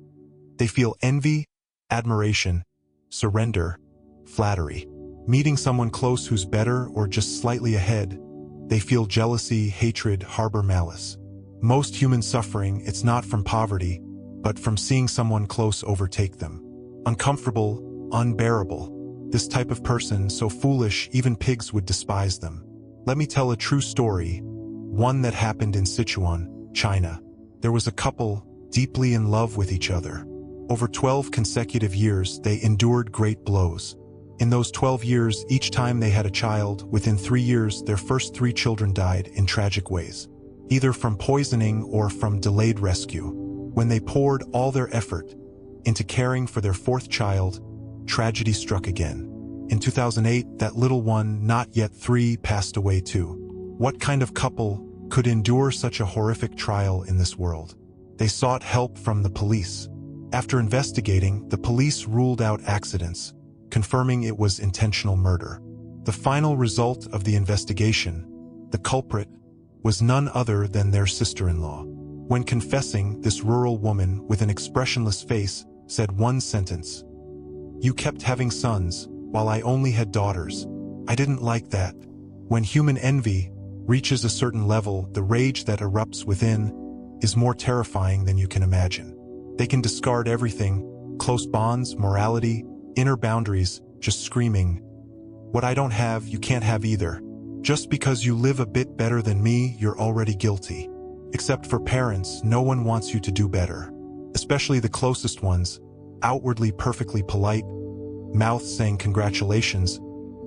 they feel envy, admiration, surrender, flattery. Meeting someone close who's better or just slightly ahead, they feel jealousy, hatred, harbor malice. Most human suffering, it's not from poverty, but from seeing someone close overtake them. Uncomfortable, unbearable. This type of person, so foolish, even pigs would despise them. Let me tell a true story, one that happened in Sichuan, China. There was a couple, deeply in love with each other. Over 12 consecutive years, they endured great blows. In those 12 years, each time they had a child, within 3 years, their first 3 children died in tragic ways, either from poisoning or from delayed rescue. When they poured all their effort into caring for their 4th child, tragedy struck again. In 2008, that little one, not yet 3, passed away too. What kind of couple could endure such a horrific trial in this world? They sought help from the police. After investigating, the police ruled out accidents, confirming it was intentional murder. The final result of the investigation, the culprit, was none other than their sister-in-law. When confessing, this rural woman, with an expressionless face, said one sentence: "You kept having sons, while I only had daughters. I didn't like that." When human envy reaches a certain level, the rage that erupts within is more terrifying than you can imagine. They can discard everything, close bonds, morality, inner boundaries, just screaming, "What I don't have, you can't have either. Just because you live a bit better than me, you're already guilty." Except for parents, no one wants you to do better. Especially the closest ones, outwardly perfectly polite, mouths saying congratulations,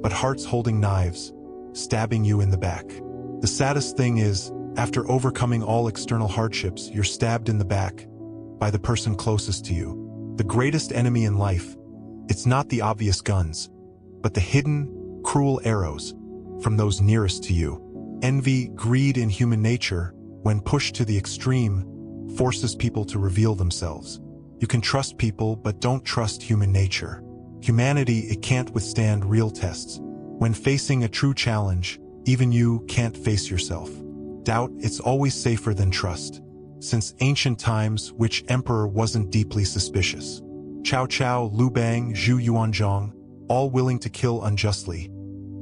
but hearts holding knives, stabbing you in the back. The saddest thing is, after overcoming all external hardships, you're stabbed in the back by the person closest to you. The greatest enemy in life, it's not the obvious guns, but the hidden, cruel arrows from those nearest to you. Envy, greed in human nature, when pushed to the extreme, forces people to reveal themselves. You can trust people, but don't trust human nature. Humanity, it can't withstand real tests. When facing a true challenge, even you can't face yourself. Doubt, it's always safer than trust. Since ancient times, which emperor wasn't deeply suspicious? Cao Cao, Liu Bang, Zhu Yuanzhang, all willing to kill unjustly,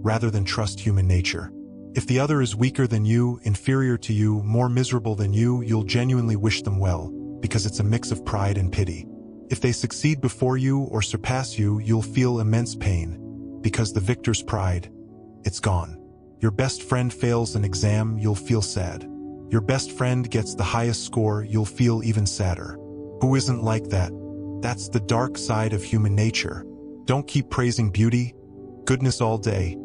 rather than trust human nature. If the other is weaker than you, inferior to you, more miserable than you, you'll genuinely wish them well, because it's a mix of pride and pity. If they succeed before you or surpass you, you'll feel immense pain, because the victor's pride, it's gone. Your best friend fails an exam, you'll feel sad. Your best friend gets the highest score, you'll feel even sadder. Who isn't like that? That's the dark side of human nature. Don't keep praising beauty, goodness all day,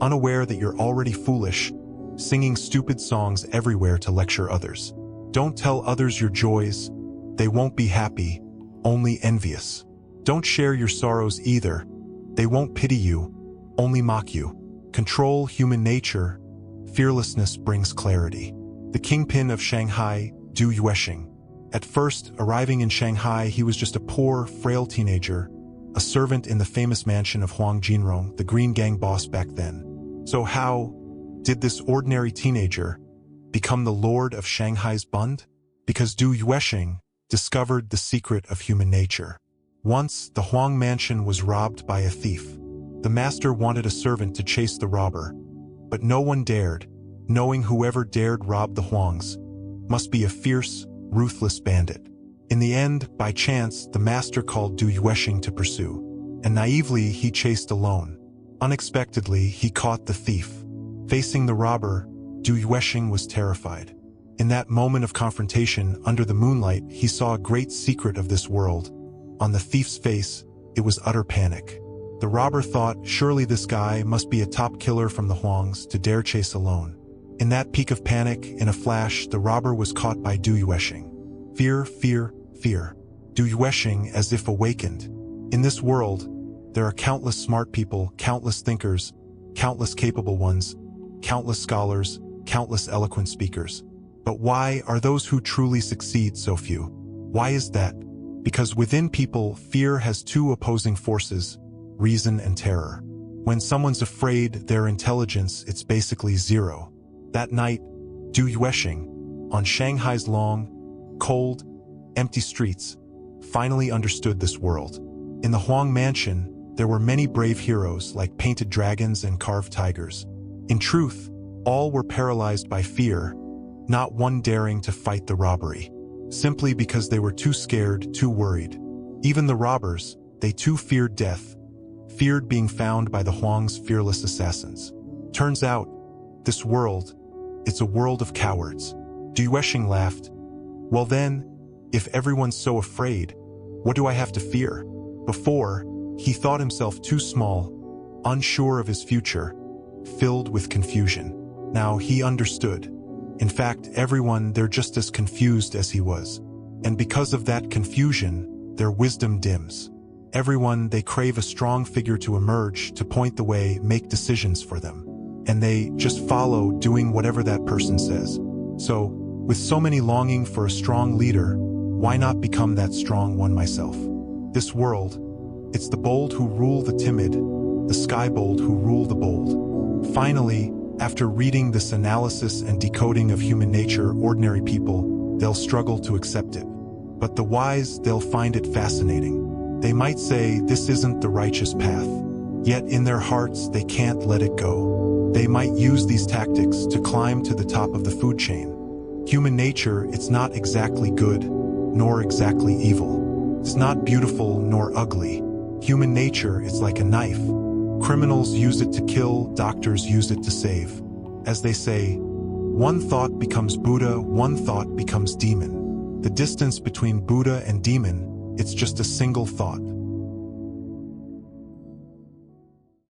unaware that you're already foolish, singing stupid songs everywhere to lecture others. Don't tell others your joys, they won't be happy, only envious. Don't share your sorrows either. They won't pity you, only mock you. Control human nature. Fearlessness brings clarity. The kingpin of Shanghai, Du Yuexing. At first, arriving in Shanghai, he was just a poor, frail teenager, a servant in the famous mansion of Huang Jinrong, the Green Gang boss back then. So how did this ordinary teenager become the lord of Shanghai's Bund? Because Du Yuexing discovered the secret of human nature. Once, the Huang mansion was robbed by a thief. The master wanted a servant to chase the robber, but no one dared, knowing whoever dared rob the Huangs must be a fierce, ruthless bandit. In the end, by chance, the master called Du Yuexing to pursue, and naively he chased alone. Unexpectedly, he caught the thief. Facing the robber, Du Yuexing was terrified. In that moment of confrontation, under the moonlight, he saw a great secret of this world. On the thief's face, it was utter panic. The robber thought, surely this guy must be a top killer from the Huangs to dare chase alone. In that peak of panic, in a flash, the robber was caught by Du Yuexing. Fear, fear, fear. Du Yuexing as if awakened. In this world, there are countless smart people, countless thinkers, countless capable ones, countless scholars, countless eloquent speakers. But why are those who truly succeed so few? Why is that? Because within people, fear has two opposing forces, reason and terror. When someone's afraid, their intelligence, it's basically zero. That night, Du Yuexing, on Shanghai's long, cold, empty streets, finally understood this world. In the Huang mansion, there were many brave heroes like painted dragons and carved tigers. In truth, all were paralyzed by fear, not one daring to fight the robbery, simply because they were too scared, too worried. Even the robbers, they too feared death, feared being found by the Huang's fearless assassins. Turns out, this world, it's a world of cowards. Du Yuexing laughed. Well then, if everyone's so afraid, what do I have to fear? Before, he thought himself too small, unsure of his future, filled with confusion. Now he understood. In fact, everyone, they're just as confused as he was. And because of that confusion, their wisdom dims. Everyone, they crave a strong figure to emerge, to point the way, make decisions for them. And they just follow, doing whatever that person says. So, with so many longing for a strong leader, why not become that strong one myself? This world, it's the bold who rule the timid, the sky bold who rule the bold. Finally, after reading this analysis and decoding of human nature, ordinary people, they'll struggle to accept it. But the wise, they'll find it fascinating. They might say this isn't the righteous path, yet in their hearts they can't let it go. They might use these tactics to climb to the top of the food chain. Human nature, it's not exactly good, nor exactly evil. It's not beautiful nor ugly. Human nature, it's like a knife. Criminals use it to kill, doctors use it to save. As they say, one thought becomes Buddha, one thought becomes demon. The distance between Buddha and demon, it's just a single thought.